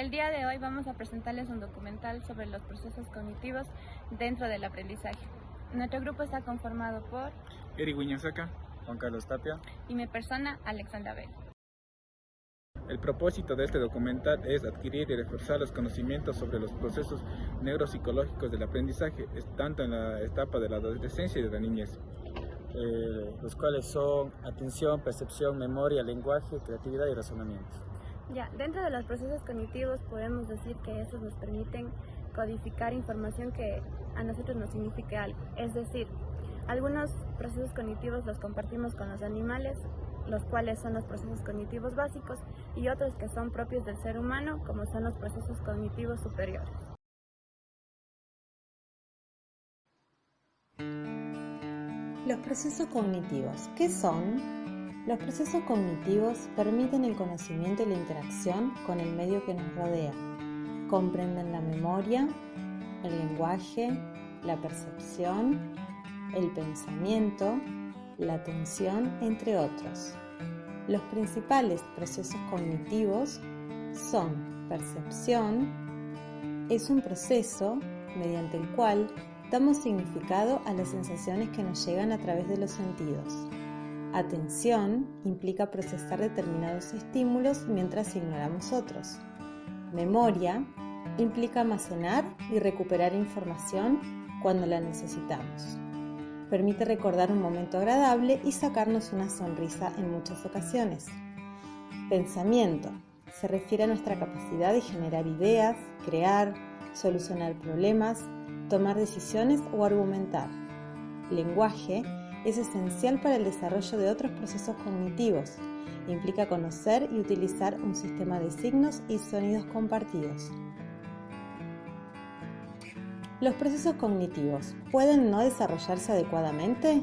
El día de hoy vamos a presentarles un documental sobre los procesos cognitivos dentro del aprendizaje. Nuestro grupo está conformado por Eric Wiñasaca, Juan Carlos Tapia. y mi persona, Alexandra Bell. El propósito de este documental es adquirir y reforzar los conocimientos sobre los procesos neuropsicológicos del aprendizaje, tanto en la etapa de la adolescencia y de la niñez. Los cuales son atención, percepción, memoria, lenguaje, creatividad y razonamiento. Ya, dentro de los procesos cognitivos podemos decir que estos nos permiten codificar información que a nosotros nos signifique algo. Es decir, algunos procesos cognitivos los compartimos con los animales, los cuales son los procesos cognitivos básicos, y otros que son propios del ser humano, como son los procesos cognitivos superiores. Los procesos cognitivos, ¿qué son? Los procesos cognitivos permiten el conocimiento y la interacción con el medio que nos rodea. Comprenden la memoria, el lenguaje, la percepción, el pensamiento, la atención, entre otros. Los principales procesos cognitivos son percepción, es un proceso mediante el cual damos significado a las sensaciones que nos llegan a través de los sentidos. Atención implica procesar determinados estímulos mientras ignoramos otros. Memoria implica almacenar y recuperar información cuando la necesitamos. Permite recordar un momento agradable y sacarnos una sonrisa en muchas ocasiones. Pensamiento se refiere a nuestra capacidad de generar ideas, crear, solucionar problemas, tomar decisiones o argumentar. Lenguaje es esencial para el desarrollo de otros procesos cognitivos. Implica conocer y utilizar un sistema de signos y sonidos compartidos. ¿Los procesos cognitivos pueden no desarrollarse adecuadamente?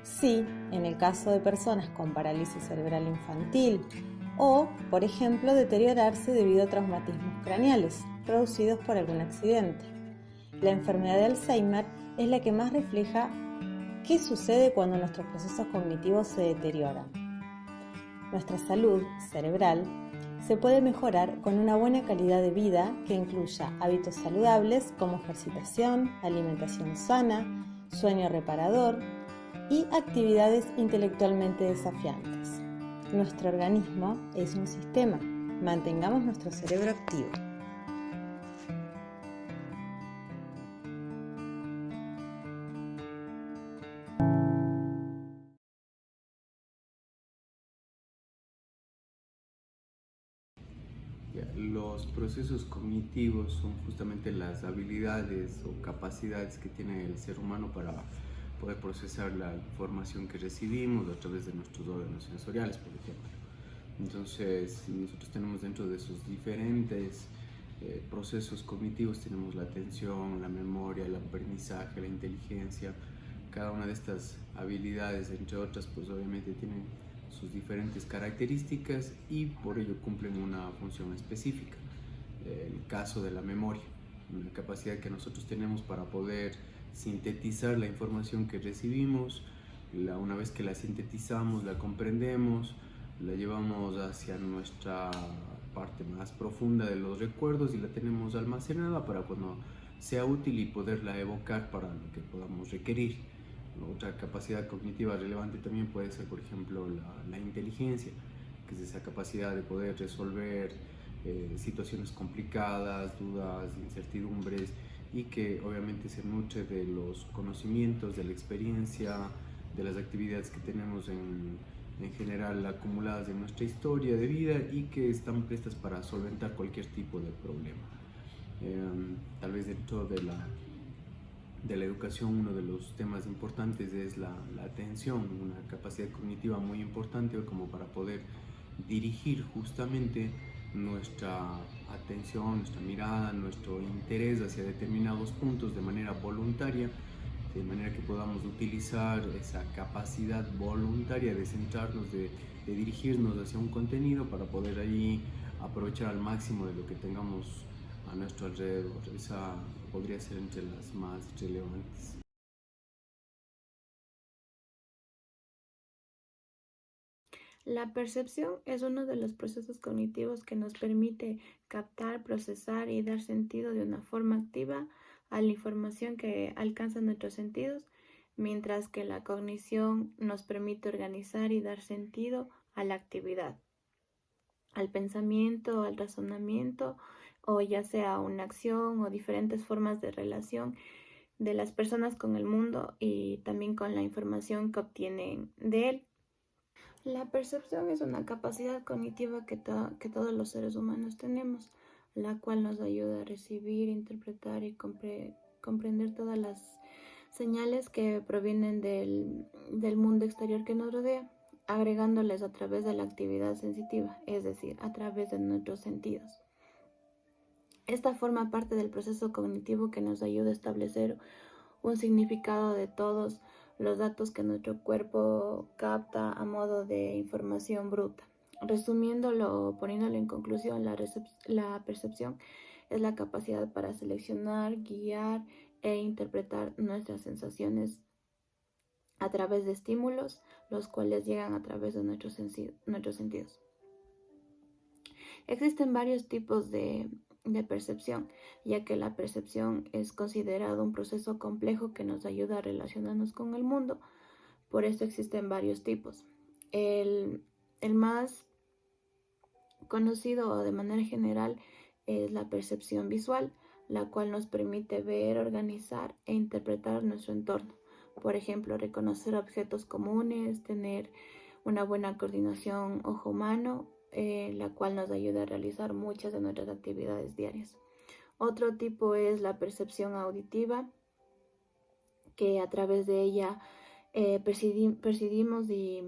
Sí, en el caso de personas con parálisis cerebral infantil o, por ejemplo, deteriorarse debido a traumatismos craneales producidos por algún accidente. La enfermedad de Alzheimer es la que más refleja qué sucede cuando nuestros procesos cognitivos se deterioran. Nuestra salud cerebral se puede mejorar con una buena calidad de vida que incluya hábitos saludables como ejercitación, alimentación sana, sueño reparador y actividades intelectualmente desafiantes. Nuestro organismo es un sistema. Mantengamos nuestro cerebro activo. Los procesos cognitivos son justamente las habilidades o capacidades que tiene el ser humano para poder procesar la información que recibimos a través de nuestros órganos sensoriales, por ejemplo. Entonces, nosotros tenemos dentro de esos diferentes procesos cognitivos, tenemos la atención, la memoria, el aprendizaje, la inteligencia. Cada una de estas habilidades, entre otras, pues obviamente tienen sus diferentes características y por ello cumplen una función específica. El caso de la memoria, una capacidad que nosotros tenemos para poder sintetizar la información que recibimos. Una vez que la sintetizamos, la comprendemos, la llevamos hacia nuestra parte más profunda de los recuerdos y la tenemos almacenada para cuando sea útil y poderla evocar para lo que podamos requerir. Otra capacidad cognitiva relevante también puede ser, por ejemplo, la inteligencia, que es esa capacidad de poder resolver situaciones complicadas, dudas, incertidumbres, y que obviamente se nutre de los conocimientos, de la experiencia, de las actividades que tenemos en general acumuladas en nuestra historia de vida y que están prestas para solventar cualquier tipo de problema. Tal vez dentro de la educación, uno de los temas importantes es la atención, una capacidad cognitiva muy importante como para poder dirigir justamente nuestra atención, nuestra mirada, nuestro interés hacia determinados puntos de manera voluntaria, de manera que podamos utilizar esa capacidad voluntaria de centrarnos, de dirigirnos hacia un contenido para poder ahí aprovechar al máximo de lo que tengamos a nuestro alrededor. Esa podría ser entre las más relevantes. La percepción es uno de los procesos cognitivos que nos permite captar, procesar y dar sentido de una forma activa a la información que alcanzan nuestros sentidos, mientras que la cognición nos permite organizar y dar sentido a la actividad, al pensamiento, al razonamiento, o ya sea una acción o diferentes formas de relación de las personas con el mundo y también con la información que obtienen de él. La percepción es una capacidad cognitiva que todos los seres humanos tenemos, la cual nos ayuda a recibir, interpretar y comprender todas las señales que provienen del mundo exterior que nos rodea, agregándoles a través de la actividad sensitiva, es decir, a través de nuestros sentidos. Esta forma parte del proceso cognitivo que nos ayuda a establecer un significado de todos los datos que nuestro cuerpo capta a modo de información bruta. Resumiéndolo, poniéndolo en conclusión, la percepción es la capacidad para seleccionar, guiar e interpretar nuestras sensaciones a través de estímulos, los cuales llegan a través de nuestros sentidos. Existen varios tipos de percepción, ya que la percepción es considerado un proceso complejo que nos ayuda a relacionarnos con el mundo. Por eso existen varios tipos. El más conocido de manera general es la percepción visual, la cual nos permite ver, organizar e interpretar nuestro entorno. Por ejemplo, reconocer objetos comunes, tener una buena coordinación ojo-mano, la cual nos ayuda a realizar muchas de nuestras actividades diarias. Otro tipo es la percepción auditiva, que a través de ella percibimos y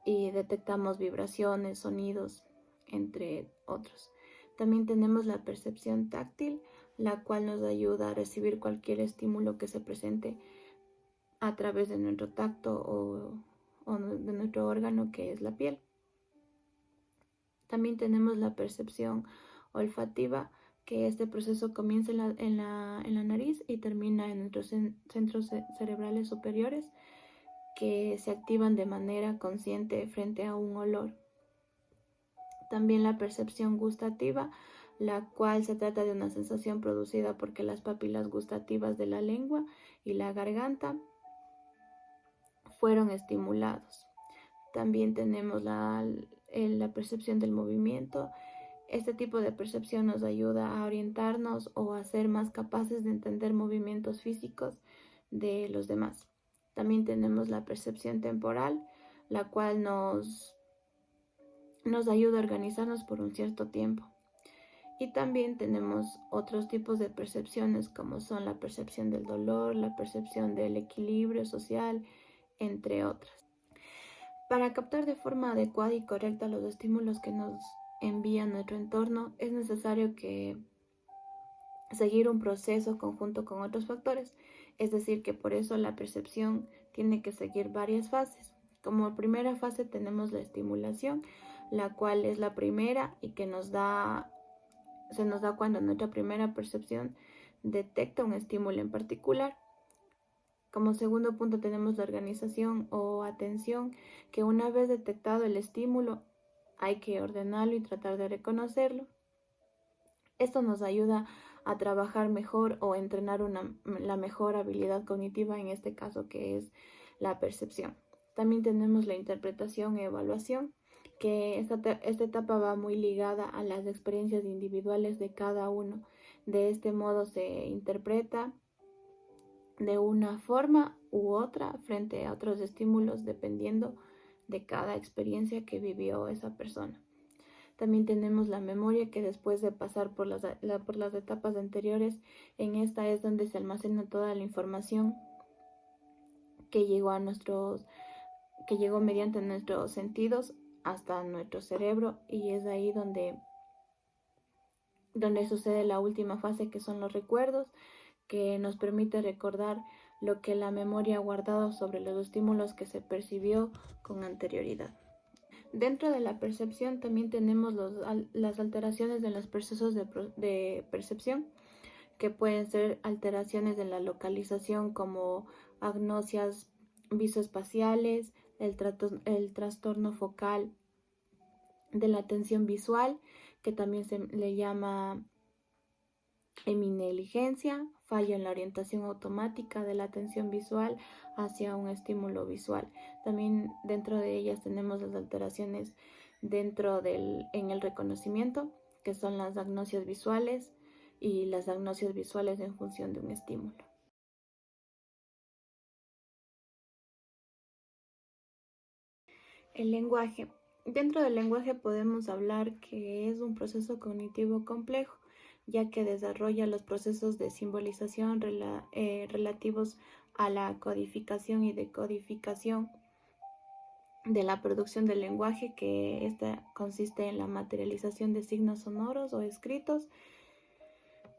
detectamos vibraciones, sonidos, entre otros. También tenemos la percepción táctil, la cual nos ayuda a recibir cualquier estímulo que se presente a través de nuestro tacto o de nuestro órgano, que es la piel. También tenemos la percepción olfativa, que este proceso comienza en la nariz y termina en nuestros centros cerebrales superiores, que se activan de manera consciente frente a un olor. También la percepción gustativa, la cual se trata de una sensación producida porque las papilas gustativas de la lengua y la garganta fueron estimulados. También tenemos la percepción del movimiento. Este tipo de percepción nos ayuda a orientarnos o a ser más capaces de entender movimientos físicos de los demás. También tenemos la percepción temporal, la cual nos ayuda a organizarnos por un cierto tiempo. Y también tenemos otros tipos de percepciones, como son la percepción del dolor, la percepción del equilibrio social, entre otras. Para captar de forma adecuada y correcta los estímulos que nos envía nuestro entorno, es necesario seguir un proceso conjunto con otros factores, es decir, que por eso la percepción tiene que seguir varias fases. Como primera fase tenemos la estimulación, la cual es la primera y que se nos da cuando nuestra primera percepción detecta un estímulo en particular. Como segundo punto tenemos la organización o atención, que una vez detectado el estímulo hay que ordenarlo y tratar de reconocerlo. Esto nos ayuda a trabajar mejor o entrenar la mejor habilidad cognitiva, en este caso que es la percepción. También tenemos la interpretación y evaluación, que esta etapa va muy ligada a las experiencias individuales de cada uno. De este modo se interpreta de una forma u otra frente a otros estímulos dependiendo de cada experiencia que vivió esa persona. También tenemos la memoria, que después de pasar por las etapas anteriores, en esta es donde se almacena toda la información que llegó mediante nuestros sentidos hasta nuestro cerebro, y es ahí donde sucede la última fase, que son los recuerdos, que nos permite recordar lo que la memoria ha guardado sobre los estímulos que se percibió con anterioridad. Dentro de la percepción también tenemos las alteraciones de los procesos de percepción, que pueden ser alteraciones de la localización como agnosias visoespaciales, el trastorno focal de la atención visual, que también se le llama heminegligencia, fallo en la orientación automática de la atención visual hacia un estímulo visual. También dentro de ellas tenemos las alteraciones en el reconocimiento, que son las agnosias visuales y las agnosias visuales en función de un estímulo. El lenguaje. Dentro del lenguaje podemos hablar que es un proceso cognitivo complejo, ya que desarrolla los procesos de simbolización relativos a la codificación y decodificación de la producción del lenguaje, que esta consiste en la materialización de signos sonoros o escritos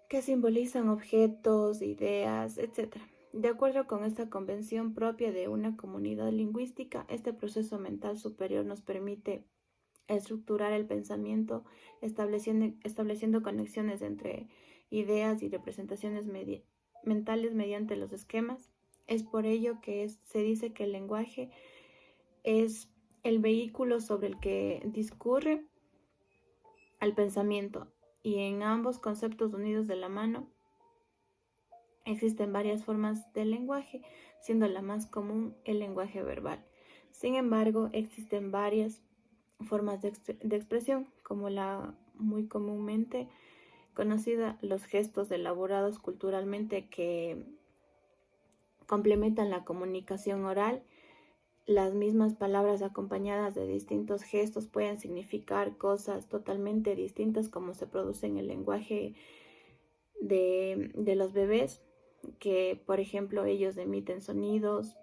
que simbolizan objetos, ideas, etc. De acuerdo con esta convención propia de una comunidad lingüística, este proceso mental superior nos permite estructurar el pensamiento, estableciendo conexiones entre ideas y representaciones mentales mediante los esquemas. Es por ello que se dice que el lenguaje es el vehículo sobre el que discurre el pensamiento, y en ambos conceptos unidos de la mano existen varias formas del lenguaje, siendo la más común el lenguaje verbal. Sin embargo, existen varias formas de expresión, como la muy comúnmente conocida, los gestos elaborados culturalmente que complementan la comunicación oral. Las mismas palabras acompañadas de distintos gestos pueden significar cosas totalmente distintas, como se produce en el lenguaje de los bebés, que por ejemplo ellos emiten sonidos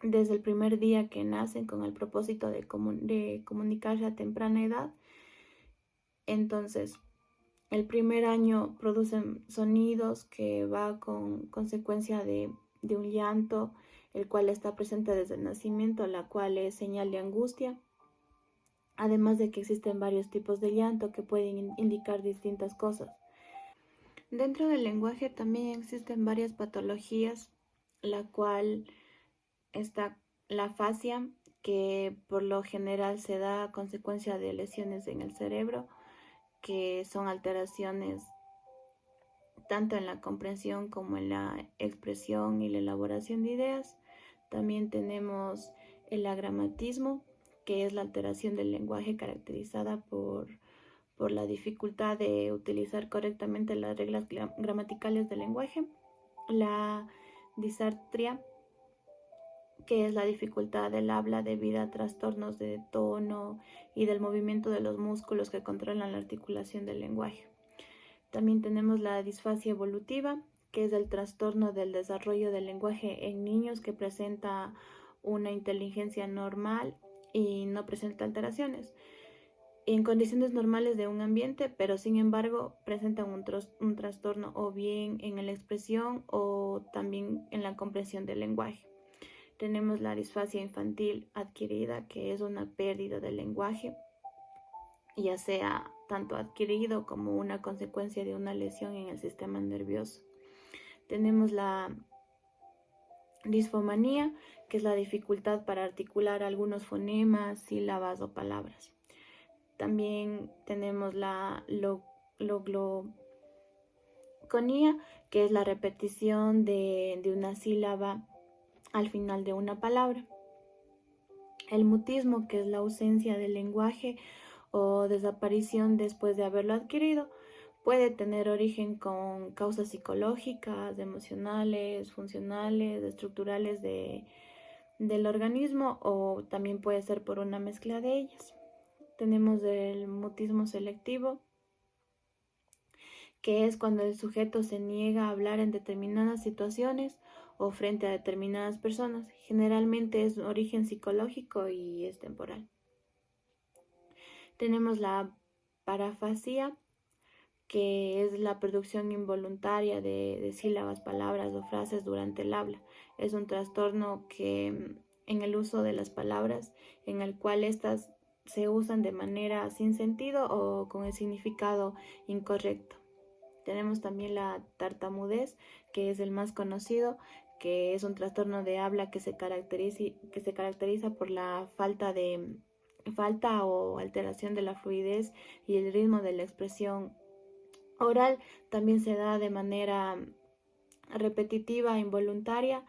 desde el primer día que nacen con el propósito de comunicarse a temprana edad. Entonces, el primer año producen sonidos que va con consecuencia de un llanto, el cual está presente desde el nacimiento, la cual es señal de angustia. Además de que existen varios tipos de llanto que pueden indicar distintas cosas. Dentro del lenguaje también existen varias patologías, la cual está la afasia, que por lo general se da a consecuencia de lesiones en el cerebro, que son alteraciones tanto en la comprensión como en la expresión y la elaboración de ideas. También tenemos el agramatismo, que es la alteración del lenguaje caracterizada por la dificultad de utilizar correctamente las reglas gramaticales del lenguaje. La disartria, que es la dificultad del habla debido a trastornos de tono y del movimiento de los músculos que controlan la articulación del lenguaje. También tenemos la disfasia evolutiva, que es el trastorno del desarrollo del lenguaje en niños que presenta una inteligencia normal y no presenta alteraciones en condiciones normales de un ambiente, pero sin embargo presentan un trastorno o bien en la expresión o también en la comprensión del lenguaje. Tenemos la disfasia infantil adquirida, que es una pérdida del lenguaje, ya sea tanto adquirido como una consecuencia de una lesión en el sistema nervioso. Tenemos la disfomanía, que es la dificultad para articular algunos fonemas, sílabas o palabras. También tenemos la logloconía, que es la repetición de una sílaba al final de una palabra. El mutismo, que es la ausencia del lenguaje o desaparición después de haberlo adquirido, puede tener origen con causas psicológicas, emocionales, funcionales, estructurales del organismo, o también puede ser por una mezcla de ellas. Tenemos el mutismo selectivo, que es cuando el sujeto se niega a hablar en determinadas situaciones o frente a determinadas personas. Generalmente es de origen psicológico y es temporal. Tenemos la parafasia, que es la producción involuntaria de sílabas, palabras o frases durante el habla. Es un trastorno que en el uso de las palabras, en el cual estas se usan de manera sin sentido o con el significado incorrecto. Tenemos también la tartamudez, que es el más conocido, que es un trastorno de habla que se caracteriza por la falta o alteración de la fluidez y el ritmo de la expresión oral. También se da de manera repetitiva e involuntaria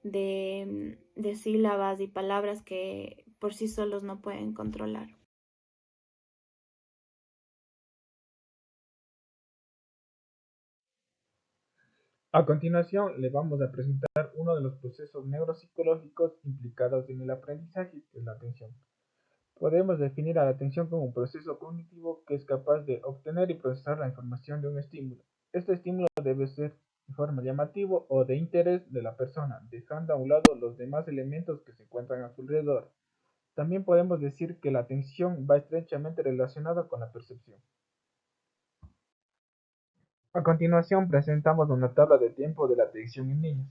de sílabas y palabras que por sí solos no pueden controlar. A continuación, le vamos a presentar uno de los procesos neuropsicológicos implicados en el aprendizaje, que es la atención. Podemos definir a la atención como un proceso cognitivo que es capaz de obtener y procesar la información de un estímulo. Este estímulo debe ser de forma llamativo o de interés de la persona, dejando a un lado los demás elementos que se encuentran a su alrededor. También podemos decir que la atención va estrechamente relacionada con la percepción. A continuación presentamos una tabla de tiempo de la atención en niños.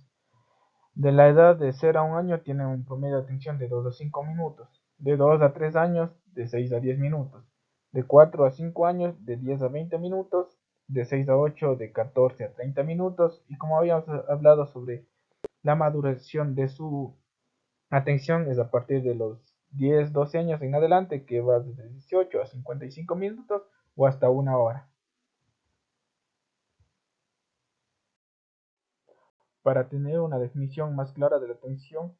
De la edad de 0 a 1 año tienen un promedio de atención de 2 a 5 minutos, de 2 a 3 años de 6 a 10 minutos, de 4 a 5 años de 10 a 20 minutos, de 6 a 8 de 14 a 30 minutos y como habíamos hablado sobre la maduración de su atención es a partir de los 10, 12 años en adelante que va desde 18 a 55 minutos o hasta 1 hora. Para tener una definición más clara de la atención,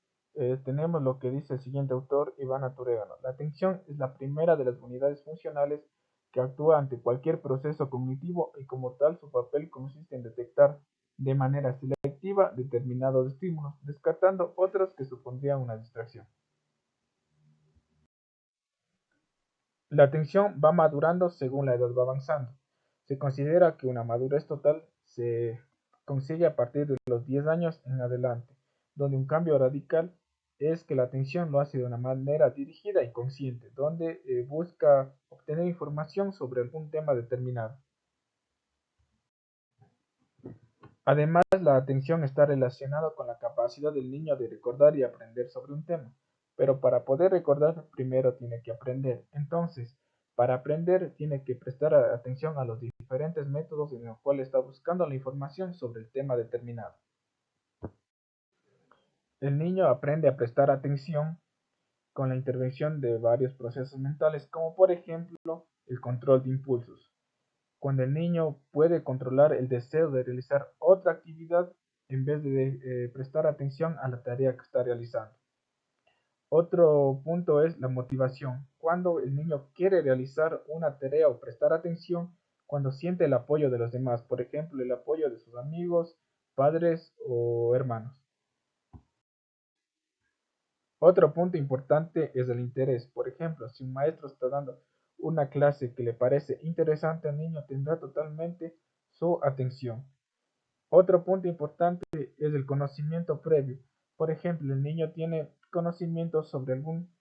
tenemos lo que dice el siguiente autor, Iván Aturégano. La atención es la primera de las unidades funcionales que actúa ante cualquier proceso cognitivo y como tal su papel consiste en detectar de manera selectiva determinados estímulos, descartando otros que supondrían una distracción. La atención va madurando según la edad va avanzando. Se considera que una madurez total se consigue a partir de los 10 años en adelante, donde un cambio radical es que la atención lo hace de una manera dirigida y consciente, donde busca obtener información sobre algún tema determinado. Además, la atención está relacionada con la capacidad del niño de recordar y aprender sobre un tema, pero para poder recordar primero tiene que aprender. Entonces, para aprender tiene que prestar atención a los diferentes métodos en los cuales está buscando la información sobre el tema determinado. El niño aprende a prestar atención con la intervención de varios procesos mentales, como por ejemplo el control de impulsos. Cuando el niño puede controlar el deseo de realizar otra actividad en vez de prestar atención a la tarea que está realizando. Otro punto es la motivación. Cuando el niño quiere realizar una tarea o prestar atención, cuando siente el apoyo de los demás, por ejemplo, el apoyo de sus amigos, padres o hermanos. Otro punto importante es el interés. Por ejemplo, si un maestro está dando una clase que le parece interesante al niño, tendrá totalmente su atención. Otro punto importante es el conocimiento previo. Por ejemplo, el niño tiene conocimientos sobre algún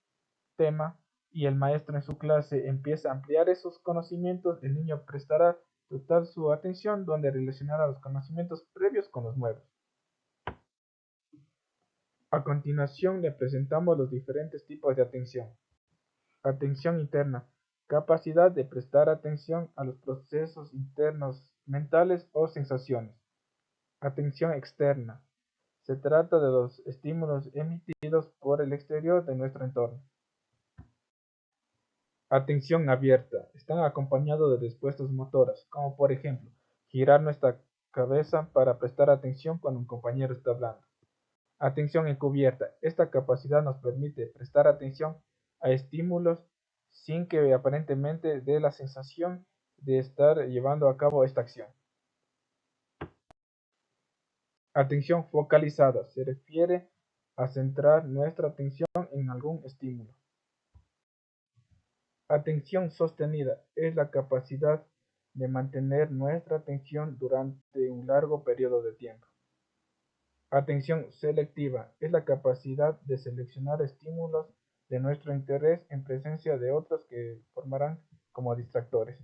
tema y el maestro en su clase empieza a ampliar esos conocimientos, el niño prestará total su atención donde relacionará los conocimientos previos con los nuevos. A continuación le presentamos los diferentes tipos de atención. Atención interna, capacidad de prestar atención a los procesos internos mentales o sensaciones. Atención externa, se trata de los estímulos emitidos por el exterior de nuestro entorno. Atención abierta, están acompañados de respuestas motoras, como por ejemplo, girar nuestra cabeza para prestar atención cuando un compañero está hablando. Atención encubierta, esta capacidad nos permite prestar atención a estímulos sin que aparentemente dé la sensación de estar llevando a cabo esta acción. Atención focalizada, se refiere a centrar nuestra atención en algún estímulo. Atención sostenida es la capacidad de mantener nuestra atención durante un largo periodo de tiempo. Atención selectiva es la capacidad de seleccionar estímulos de nuestro interés en presencia de otros que formarán como distractores.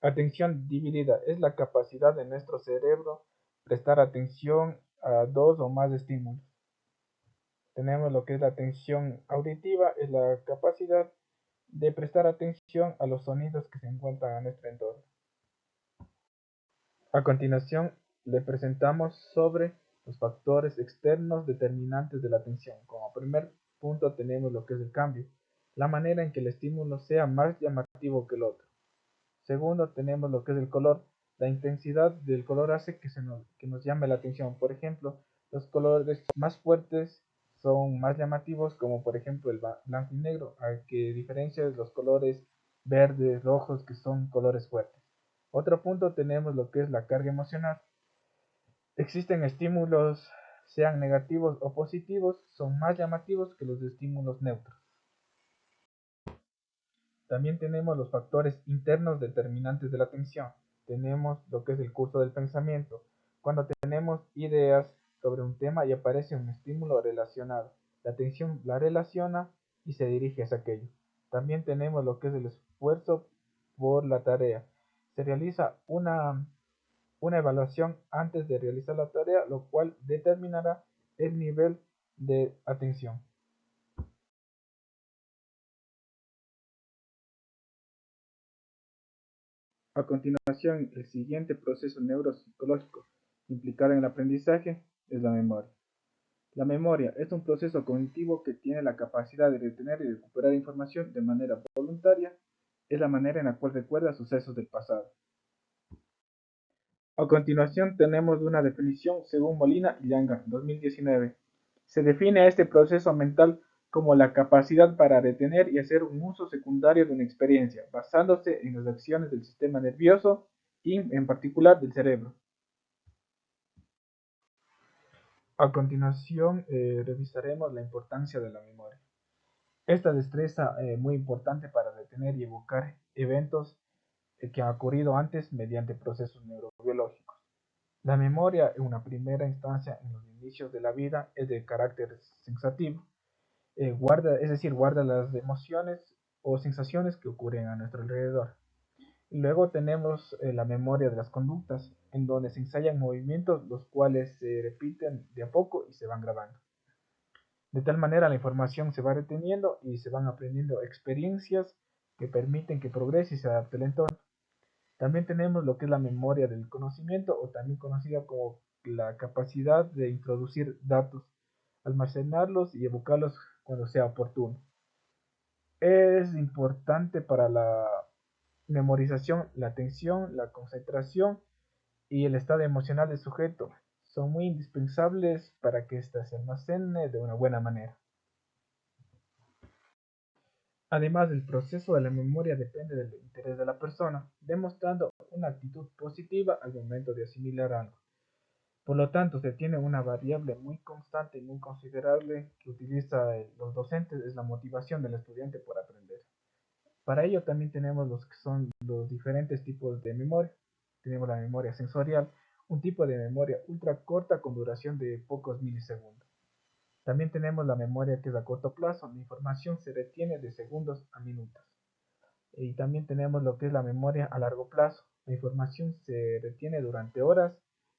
Atención dividida es la capacidad de nuestro cerebro prestar atención a dos o más estímulos. Tenemos lo que es la atención auditiva, es la capacidad de prestar atención a los sonidos que se encuentran en nuestro entorno. A continuación, le presentamos sobre los factores externos determinantes de la atención. Como primer punto tenemos lo que es el cambio, la manera en que el estímulo sea más llamativo que el otro. Segundo, tenemos lo que es el color. La intensidad del color hace que nos llame la atención. Por ejemplo, los colores más fuertes son más llamativos, como por ejemplo el blanco y negro, a que diferencia de los colores verdes, rojos, que son colores fuertes. Otro punto tenemos lo que es la carga emocional. Existen estímulos, sean negativos o positivos, son más llamativos que los estímulos neutros. También tenemos los factores internos determinantes de la atención. Tenemos lo que es el curso del pensamiento. Cuando tenemos ideas sobre un tema y aparece un estímulo relacionado, la atención la relaciona y se dirige hacia aquello. También tenemos lo que es el esfuerzo por la tarea. Se realiza una evaluación antes de realizar la tarea, lo cual determinará el nivel de atención. A continuación, el siguiente proceso neuropsicológico implicado en el aprendizaje es la memoria. La memoria es un proceso cognitivo que tiene la capacidad de retener y recuperar información de manera voluntaria. Es la manera en la cual recuerda sucesos del pasado. A continuación tenemos una definición según Molina y Yanga, 2019. Se define a este proceso mental como la capacidad para retener y hacer un uso secundario de una experiencia, basándose en las acciones del sistema nervioso y en particular del cerebro. A continuación revisaremos la importancia de la memoria. Esta destreza muy importante para retener y evocar eventos que han ocurrido antes mediante procesos neurobiológicos. La memoria, en una primera instancia en los inicios de la vida, es de carácter sensativo. Guarda las emociones o sensaciones que ocurren a nuestro alrededor. Luego tenemos la memoria de las conductas, en donde se ensayan movimientos los cuales se repiten de a poco y se van grabando. De tal manera la información se va reteniendo y se van aprendiendo experiencias que permiten que progrese y se adapte al entorno. También tenemos lo que es la memoria del conocimiento, o también conocida como la capacidad de introducir datos, almacenarlos y evocarlos cuando sea oportuno. Es importante para la memorización, la atención, la concentración y el estado emocional del sujeto. Son muy indispensables para que ésta se almacene de una buena manera. Además, el proceso de la memoria depende del interés de la persona, demostrando una actitud positiva al momento de asimilar algo. Por lo tanto, se tiene una variable muy constante y muy considerable que utilizan los docentes, es la motivación del estudiante por aprender. Para ello también tenemos los que son los diferentes tipos de memoria. Tenemos la memoria sensorial, un tipo de memoria ultra corta con duración de pocos milisegundos. También tenemos la memoria que es a corto plazo, la información se retiene de segundos a minutos. Y también tenemos lo que es la memoria a largo plazo, la información se retiene durante horas,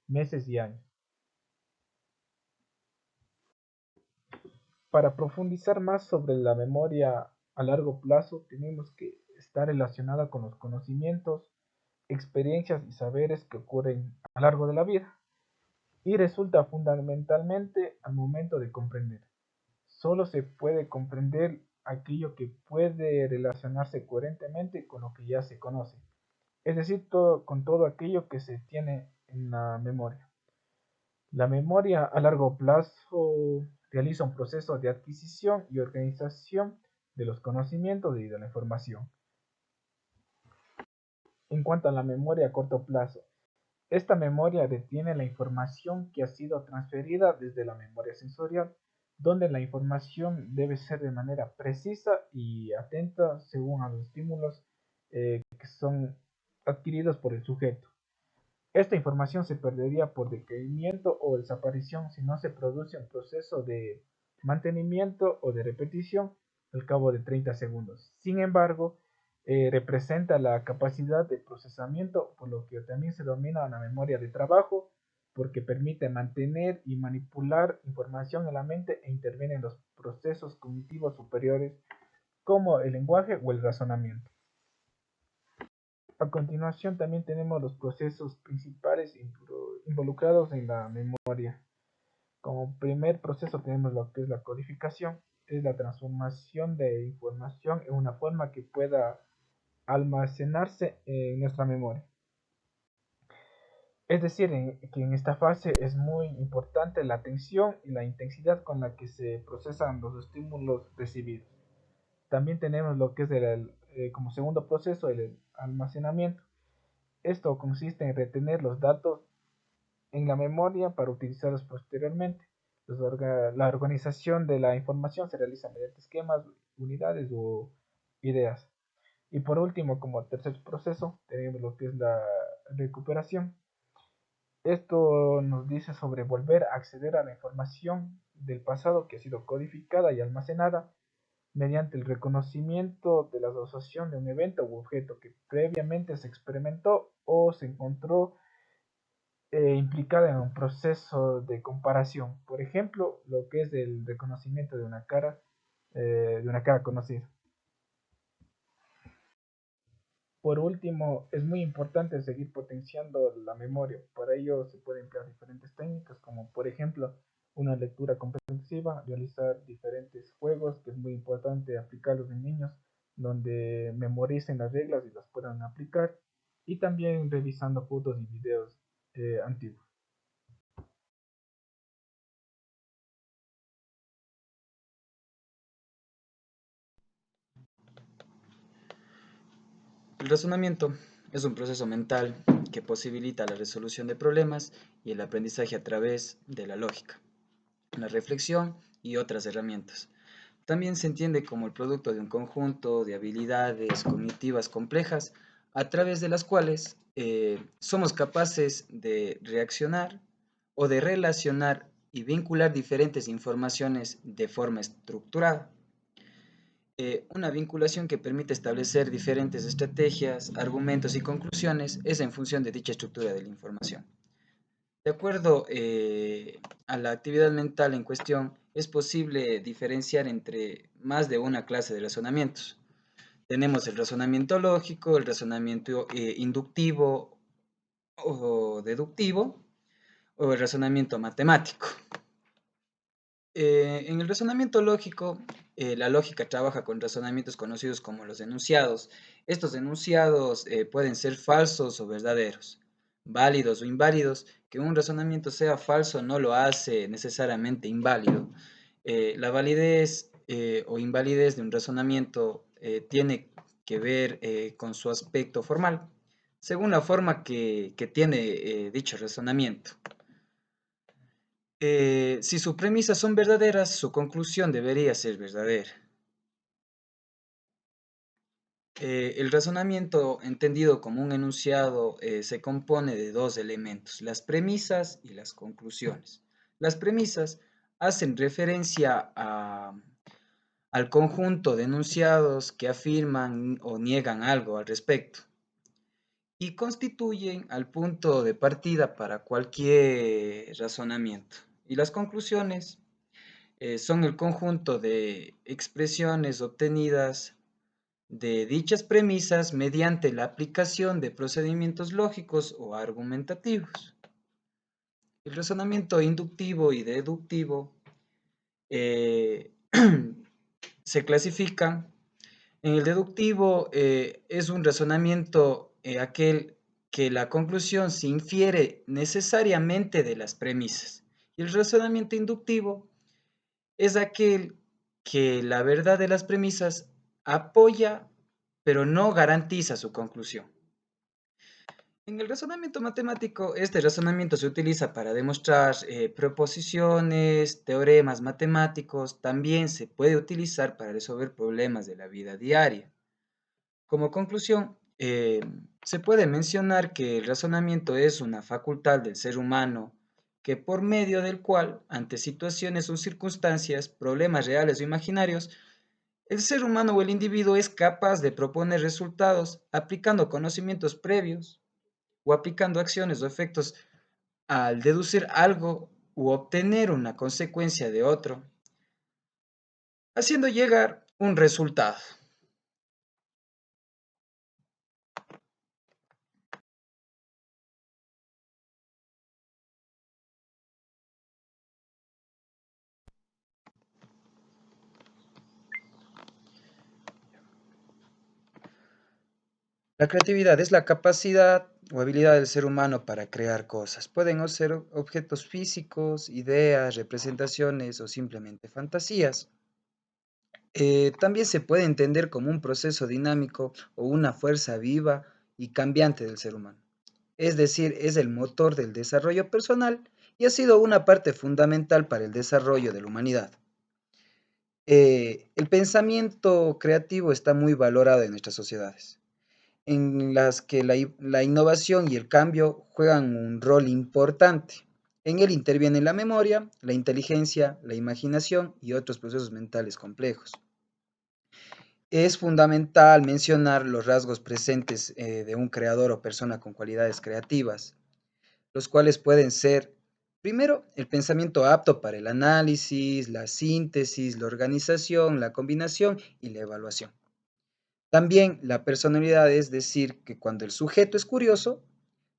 meses y años. Para profundizar más sobre la memoria a largo plazo, tenemos que estar relacionada con los conocimientos, experiencias y saberes que ocurren a lo largo de la vida y resulta fundamentalmente al momento de comprender. Solo se puede comprender aquello que puede relacionarse coherentemente con lo que ya se conoce, es decir, con todo aquello que se tiene en la memoria. La memoria a largo plazo realiza un proceso de adquisición y organización de los conocimientos y de la información. En cuanto a la memoria a corto plazo, esta memoria retiene la información que ha sido transferida desde la memoria sensorial, donde la información debe ser de manera precisa y atenta según a los estímulos que son adquiridos por el sujeto. Esta información se perdería por decaimiento o desaparición si no se produce un proceso de mantenimiento o de repetición al cabo de 30 segundos. Sin embargo, representa la capacidad de procesamiento, por lo que también se denomina una memoria de trabajo, porque permite mantener y manipular información en la mente e interviene en los procesos cognitivos superiores como el lenguaje o el razonamiento. A continuación también tenemos los procesos principales involucrados en la memoria. Como primer proceso tenemos lo que es la codificación, es la transformación de información en una forma que pueda almacenarse en nuestra memoria. Es decir, que en esta fase es muy importante la atención y la intensidad con la que se procesan los estímulos recibidos. También tenemos lo que es como segundo proceso el almacenamiento. Esto consiste en retener los datos en la memoria para utilizarlos posteriormente. La organización de la información se realiza mediante esquemas, unidades o ideas. Y por último, como tercer proceso, tenemos lo que es la recuperación. Esto nos dice sobre volver a acceder a la información del pasado que ha sido codificada y almacenada mediante el reconocimiento de la asociación de un evento u objeto que previamente se experimentó o se encontró implicada en un proceso de comparación. Por ejemplo, lo que es el reconocimiento de una cara conocida. Por último, es muy importante seguir potenciando la memoria. Para ello se pueden emplear diferentes técnicas, como por ejemplo una lectura comprensiva, realizar diferentes juegos, que es muy importante aplicarlos en niños, donde memoricen las reglas y las puedan aplicar, y también revisando fotos y videos antiguos. El razonamiento es un proceso mental que posibilita la resolución de problemas y el aprendizaje a través de la lógica, la reflexión y otras herramientas. También se entiende como el producto de un conjunto de habilidades cognitivas complejas a través de las cuales somos capaces de reaccionar o de relacionar y vincular diferentes informaciones de forma estructurada. Una vinculación que permite establecer diferentes estrategias, argumentos y conclusiones es en función de dicha estructura de la información. De acuerdo a la actividad mental en cuestión, es posible diferenciar entre más de una clase de razonamientos. Tenemos el razonamiento lógico, el razonamiento inductivo o deductivo, o el razonamiento matemático. En el razonamiento lógico, la lógica trabaja con razonamientos conocidos como los enunciados. Estos enunciados pueden ser falsos o verdaderos, válidos o inválidos. Que un razonamiento sea falso no lo hace necesariamente inválido. La validez o invalidez de un razonamiento tiene que ver con su aspecto formal, según la forma que tiene dicho razonamiento. Si sus premisas son verdaderas, su conclusión debería ser verdadera. El razonamiento, entendido como un enunciado, se compone de dos elementos, las premisas y las conclusiones. Las premisas hacen referencia al conjunto de enunciados que afirman o niegan algo al respecto y constituyen al punto de partida para cualquier razonamiento. Y las conclusiones son el conjunto de expresiones obtenidas de dichas premisas mediante la aplicación de procedimientos lógicos o argumentativos. El razonamiento inductivo y deductivo eh, se clasifican. En el deductivo es un razonamiento aquel que la conclusión se infiere necesariamente de las premisas. Y el razonamiento inductivo es aquel que la verdad de las premisas apoya, pero no garantiza su conclusión. En el razonamiento matemático, este razonamiento se utiliza para demostrar proposiciones, teoremas matemáticos, también se puede utilizar para resolver problemas de la vida diaria. Como conclusión, se puede mencionar que el razonamiento es una facultad del ser humano que por medio del cual, ante situaciones o circunstancias, problemas reales o imaginarios, el ser humano o el individuo es capaz de proponer resultados aplicando conocimientos previos o aplicando acciones o efectos al deducir algo u obtener una consecuencia de otro, haciendo llegar un resultado. La creatividad es la capacidad o habilidad del ser humano para crear cosas. Pueden ser objetos físicos, ideas, representaciones o simplemente fantasías. También se puede entender como un proceso dinámico o una fuerza viva y cambiante del ser humano. Es decir, es el motor del desarrollo personal y ha sido una parte fundamental para el desarrollo de la humanidad. El pensamiento creativo está muy valorado en nuestras sociedades, en las que la innovación y el cambio juegan un rol importante. En él intervienen la memoria, la inteligencia, la imaginación y otros procesos mentales complejos. Es fundamental mencionar los rasgos presentes de un creador o persona con cualidades creativas, los cuales pueden ser, primero, el pensamiento apto para el análisis, la síntesis, la organización, la combinación y la evaluación. También la personalidad, es decir, que cuando el sujeto es curioso,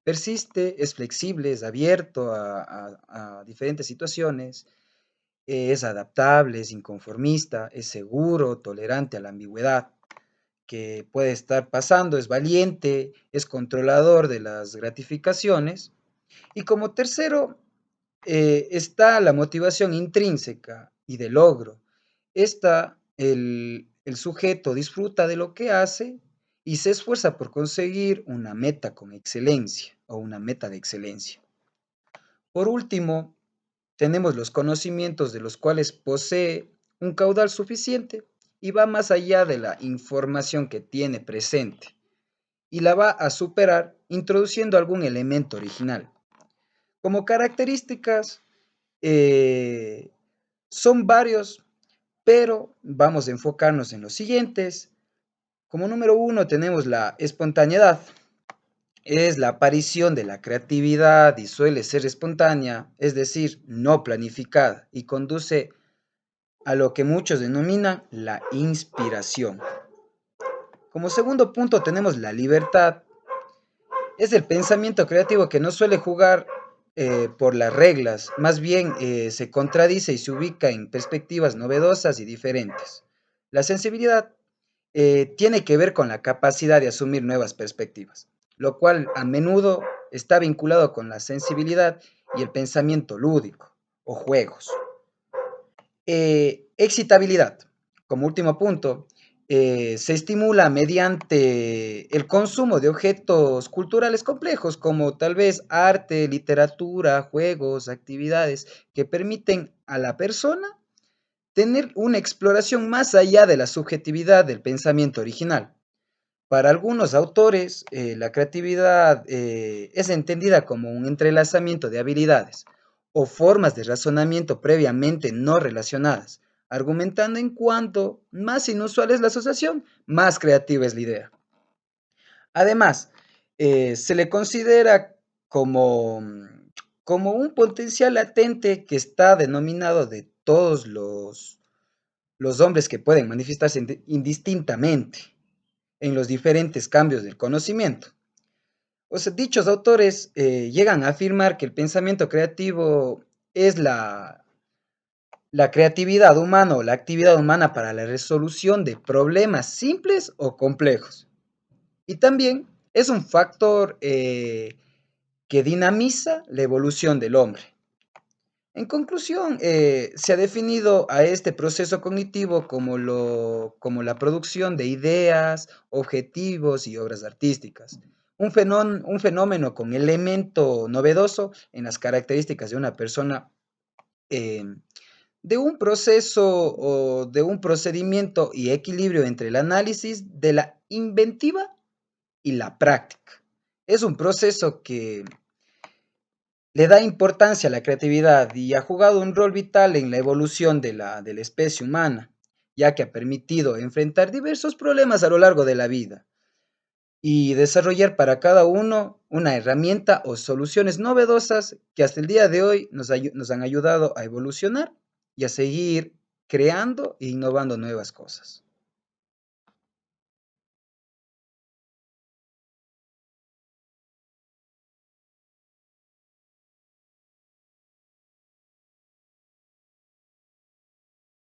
persiste, es flexible, es abierto a diferentes situaciones, es adaptable, es inconformista, es seguro, tolerante a la ambigüedad que puede estar pasando, es valiente, es controlador de las gratificaciones. Y como tercero, está la motivación intrínseca y de logro. El sujeto disfruta de lo que hace y se esfuerza por conseguir una meta con excelencia o una meta de excelencia. Por último, tenemos los conocimientos de los cuales posee un caudal suficiente y va más allá de la información que tiene presente y la va a superar introduciendo algún elemento original. Como características, eh, son varios, pero vamos a enfocarnos en los siguientes. Como número uno tenemos la espontaneidad. Es la aparición de la creatividad y suele ser espontánea, es decir, no planificada, y conduce a lo que muchos denominan la inspiración. Como segundo punto tenemos la libertad. Es el pensamiento creativo que no suele jugar por las reglas, más bien se contradice y se ubica en perspectivas novedosas y diferentes. La sensibilidad tiene que ver con la capacidad de asumir nuevas perspectivas, lo cual a menudo está vinculado con la sensibilidad y el pensamiento lúdico o juegos. Excitabilidad, como último punto, se estimula mediante el consumo de objetos culturales complejos, como tal vez arte, literatura, juegos, actividades que permiten a la persona tener una exploración más allá de la subjetividad del pensamiento original. Para algunos autores, la creatividad es entendida como un entrelazamiento de habilidades o formas de razonamiento previamente no relacionadas, argumentando en cuanto más inusual es la asociación, más creativa es la idea. Además, se le considera como, como un potencial latente que está denominado de todos los hombres que pueden manifestarse indistintamente en los diferentes cambios del conocimiento. O sea, dichos autores llegan a afirmar que el pensamiento creativo es la creatividad humana o la actividad humana para la resolución de problemas simples o complejos. Y también es un factor que dinamiza la evolución del hombre. En conclusión, se ha definido a este proceso cognitivo como la producción de ideas, objetivos y obras artísticas. Un fenómeno con elemento novedoso en las características de una persona, eh, de un proceso o de un procedimiento y equilibrio entre el análisis de la inventiva y la práctica. Es un proceso que le da importancia a la creatividad y ha jugado un rol vital en la evolución de la especie humana, ya que ha permitido enfrentar diversos problemas a lo largo de la vida y desarrollar para cada uno una herramienta o soluciones novedosas que hasta el día de hoy nos han ayudado a evolucionar y a seguir creando e innovando nuevas cosas.